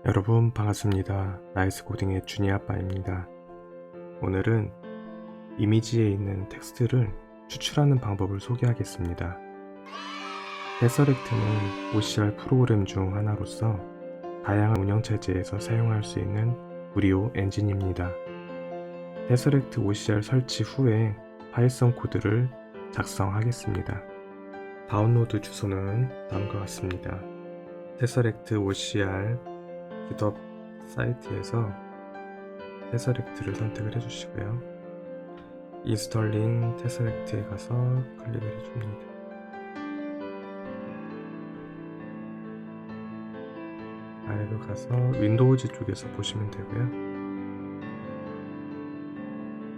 여러분 반갑습니다. 나이스 코딩의 준이 아빠입니다. 오늘은 이미지에 있는 텍스트를 추출하는 방법을 소개하겠습니다. 테서렉트는 OCR 프로그램 중 하나로서 다양한 운영체제에서 사용할 수 있는 무료 엔진입니다. 테서렉트 OCR 설치 후에 파이썬 코드를 작성하겠습니다. 다운로드 주소는 다음과 같습니다. 테서렉트 OCR 깃허브 사이트에서 테서렉트를 선택을 해주시고요. 인스톨링 테서렉트에 가서 클릭을 해줍니다. 아래로 가서 윈도우즈 쪽에서 보시면 되고요.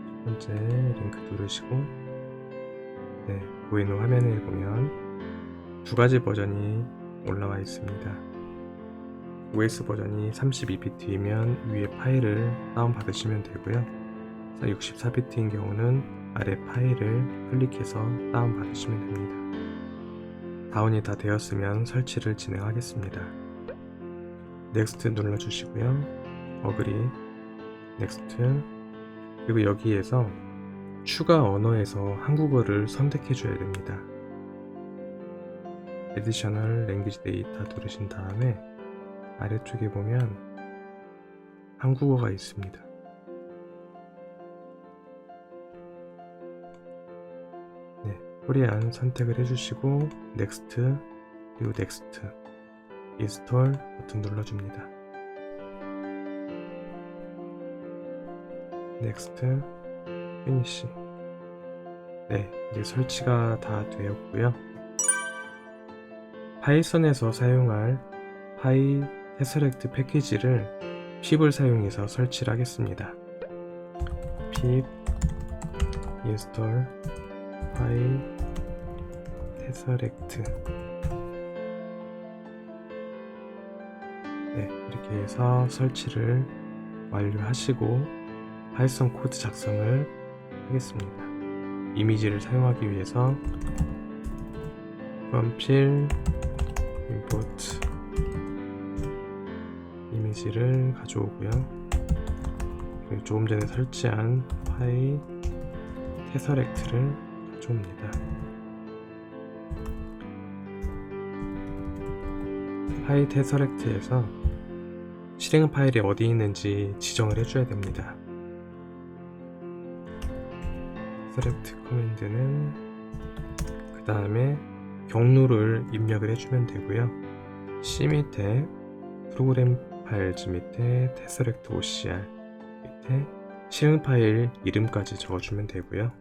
첫 번째 링크 누르시고 보이는 화면을 보면 두 가지 버전이 올라와 있습니다. OS 버전이 32비트이면 위에 파일을 다운받으시면 되고요. 64비트인 경우는 아래 파일을 클릭해서 다운받으시면 됩니다. 다운이 다 되었으면 설치를 진행하겠습니다. 넥스트 눌러주시고요. 어그리, 넥스트, 그리고 여기에서 추가 언어에서 한국어를 선택해 줘야 됩니다. Additional Language Data 누르신 다음에 아래쪽에 보면 한국어가 있습니다. 코리안 선택을 해주시고 넥스트, 그리고 넥스트, 인스톨 버튼 눌러줍니다. 넥스트, 피니시. 이제 설치가 다 되었고요. 파이썬에서 사용할 파이 테서렉트 패키지를 pip을 사용해서 설치를 하겠습니다. pip install 파이 테서렉트. 이렇게 해서 설치를 완료하시고 파이썬 코드 작성을 하겠습니다. 이미지를 사용하기 위해서 from import 이미지를 가져오고요. 그리고 조금 전에 설치한 파이 테서렉트를 가져옵니다. 파이 테서렉트에서 실행 파일이 어디 있는지 지정을 해줘야 됩니다. 테서렉트 커맨드는 그 다음에 경로를 입력을 해주면 되고요. C 밑에 프로그램 파일즈 밑에 테서렉트 OCR 밑에 실행 파일 이름까지 적어주면 되고요.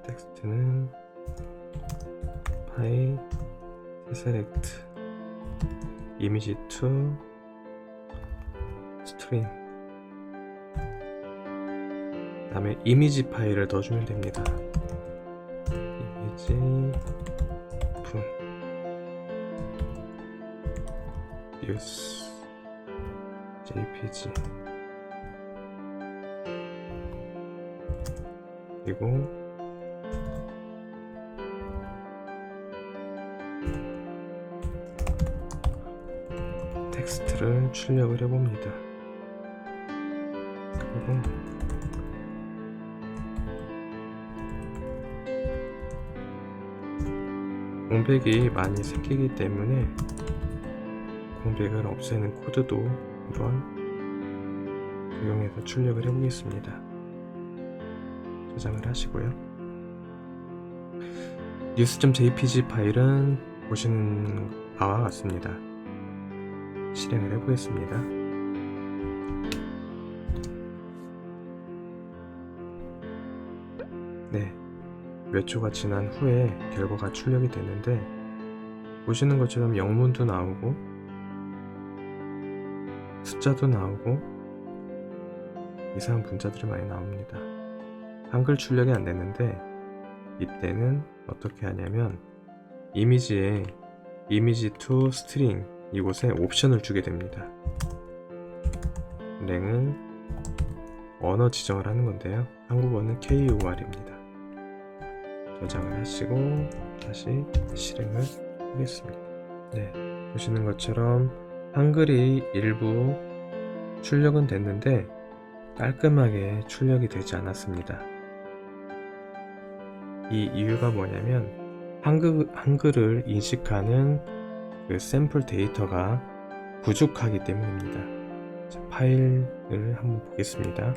텍스트는 파이 테서렉트 이미지 2 스트링, 그 다음에 이미지 파일을 넣어주면 됩니다. 이미지 오픈 뉴스 jpg, 그리고 텍스트를 출력을 해봅니다. 그리고 공백이 많이 생기기 때문에 공백을 없애는 코드도 한번 적용해서 출력을 해보겠습니다. 저장을 하시고요. news.jpg 파일은 보시는 바와 같습니다. 실행을 해보겠습니다. 몇 초가 지난 후에 결과가 출력이 되는데 보시는 것처럼 영문도 나오고 숫자도 나오고 이상한 문자들이 많이 나옵니다. 한글 출력이 안 되는데 이때는 어떻게 하냐면 이미지에 이미지 to string 이곳에 옵션을 주게 됩니다. 랭은 언어 지정을 하는 건데요. 한국어는 KOR입니다. 저장을 하시고 다시 실행을 하겠습니다. 보시는 것처럼 한글이 일부 출력은 됐는데 깔끔하게 출력이 되지 않았습니다. 이 이유가 뭐냐면 한글을 인식하는 그 샘플 데이터가 부족하기 때문입니다. 자, 파일을 한번 보겠습니다.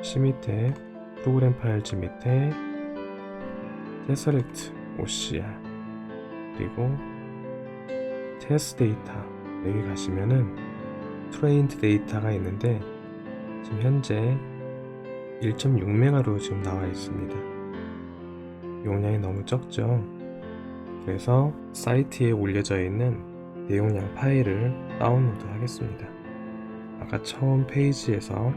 C 밑에 프로그램 파일즈 밑에 테서렉트 OCR 그리고 테스트 데이터 여기 가시면은 트레인드 데이터가 있는데 지금 현재 1.6메가로 지금 나와 있습니다. 용량이 너무 적죠. 그래서 사이트에 올려져 있는 내용량 파일을 다운로드 하겠습니다. 아까 처음 페이지에서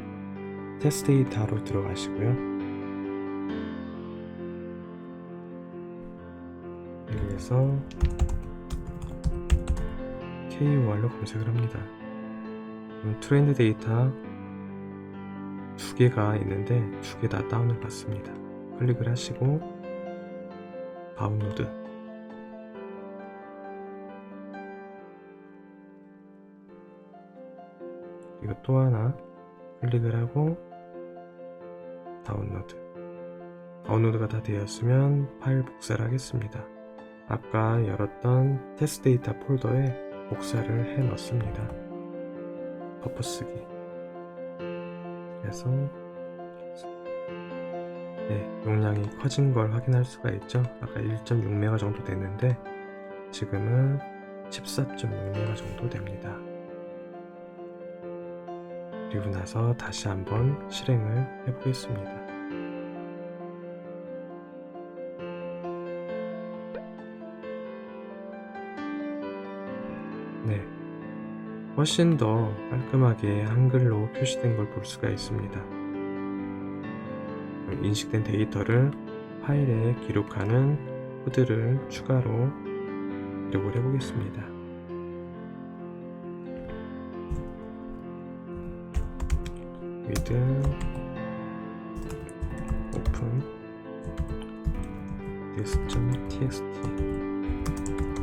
테스트 데이터로 들어가시고요. 여기에서 KUR로 검색을 합니다. 트렌드 데이터 두 개가 있는데 두 개 다 다운을 받습니다. 클릭을 하시고 다운로드 그리고 또 하나 클릭을 하고 다운로드가 다 되었으면 파일 복사를 하겠습니다. 아까 열었던 테스트 데이터 폴더에 복사를 해 넣습니다. 덮어쓰기 그래서 용량이 커진 걸 확인할 수가 있죠. 아까 1.6메가 정도 됐는데 지금은 14.6메가 정도 됩니다. 그리고 나서 다시 한번 실행을 해보겠습니다. 네, 훨씬 더 깔끔하게 한글로 표시된 걸 볼 수가 있습니다. 인식된 데이터를 파일에 기록하는 코드를 추가로 기록을 해보겠습니다. with open this.txt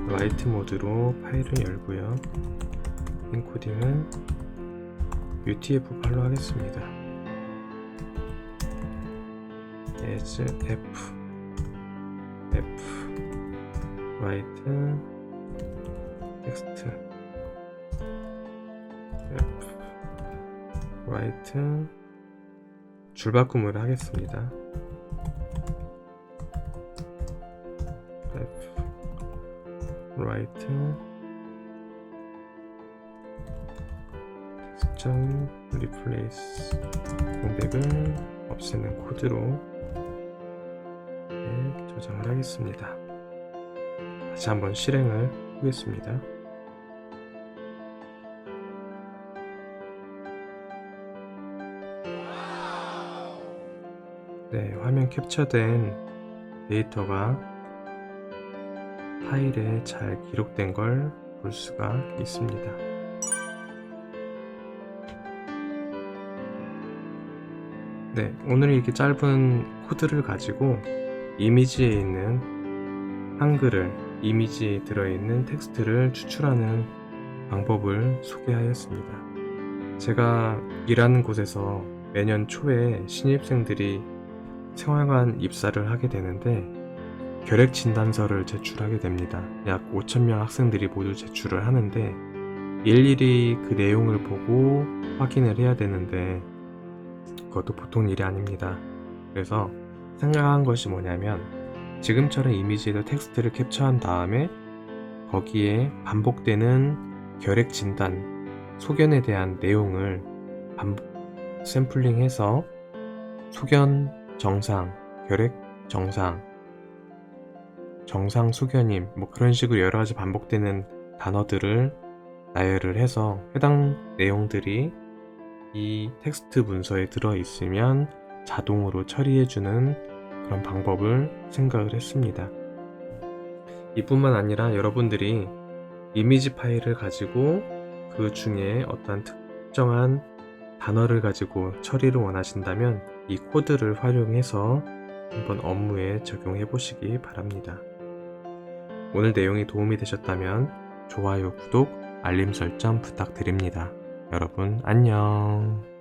라이트 모드로 파일을 열고요. 인코딩은 UTF-8로 하겠습니다. as f write text f write 줄바꿈을 하겠습니다. f write text replace 공백을 없애는 코드로 저장을 하겠습니다. 다시 한번 실행을 하겠습니다. 네, 화면 캡처된 데이터가 파일에 잘 기록된 걸 볼 수가 있습니다. 네, 오늘 이렇게 짧은 코드를 가지고 이미지에 있는 한글을 이미지에 들어있는 텍스트를 추출하는 방법을 소개하였습니다. 제가 일하는 곳에서 매년 초에 신입생들이 생활관 입사를 하게 되는데 결핵 진단서를 제출하게 됩니다. 약 5,000명 학생들이 모두 제출을 하는데 일일이 그 내용을 보고 확인을 해야 되는데 그것도 보통 일이 아닙니다. 그래서 생각한 것이 뭐냐면 지금처럼 이미지에도 텍스트를 캡처한 다음에 거기에 반복되는 결핵 진단, 소견에 대한 내용을 샘플링해서 소견 정상, 결핵 정상, 정상 소견임 뭐 그런 식으로 여러 가지 반복되는 단어들을 나열을 해서 해당 내용들이 이 텍스트 문서에 들어있으면 자동으로 처리해주는 그런 방법을 생각을 했습니다. 이뿐만 아니라 여러분들이 이미지 파일을 가지고 그 중에 어떠한 특정한 단어를 가지고 처리를 원하신다면 이 코드를 활용해서 한번 업무에 적용해 보시기 바랍니다. 오늘 내용이 도움이 되셨다면 좋아요, 구독, 알림 설정 부탁드립니다. 여러분 안녕.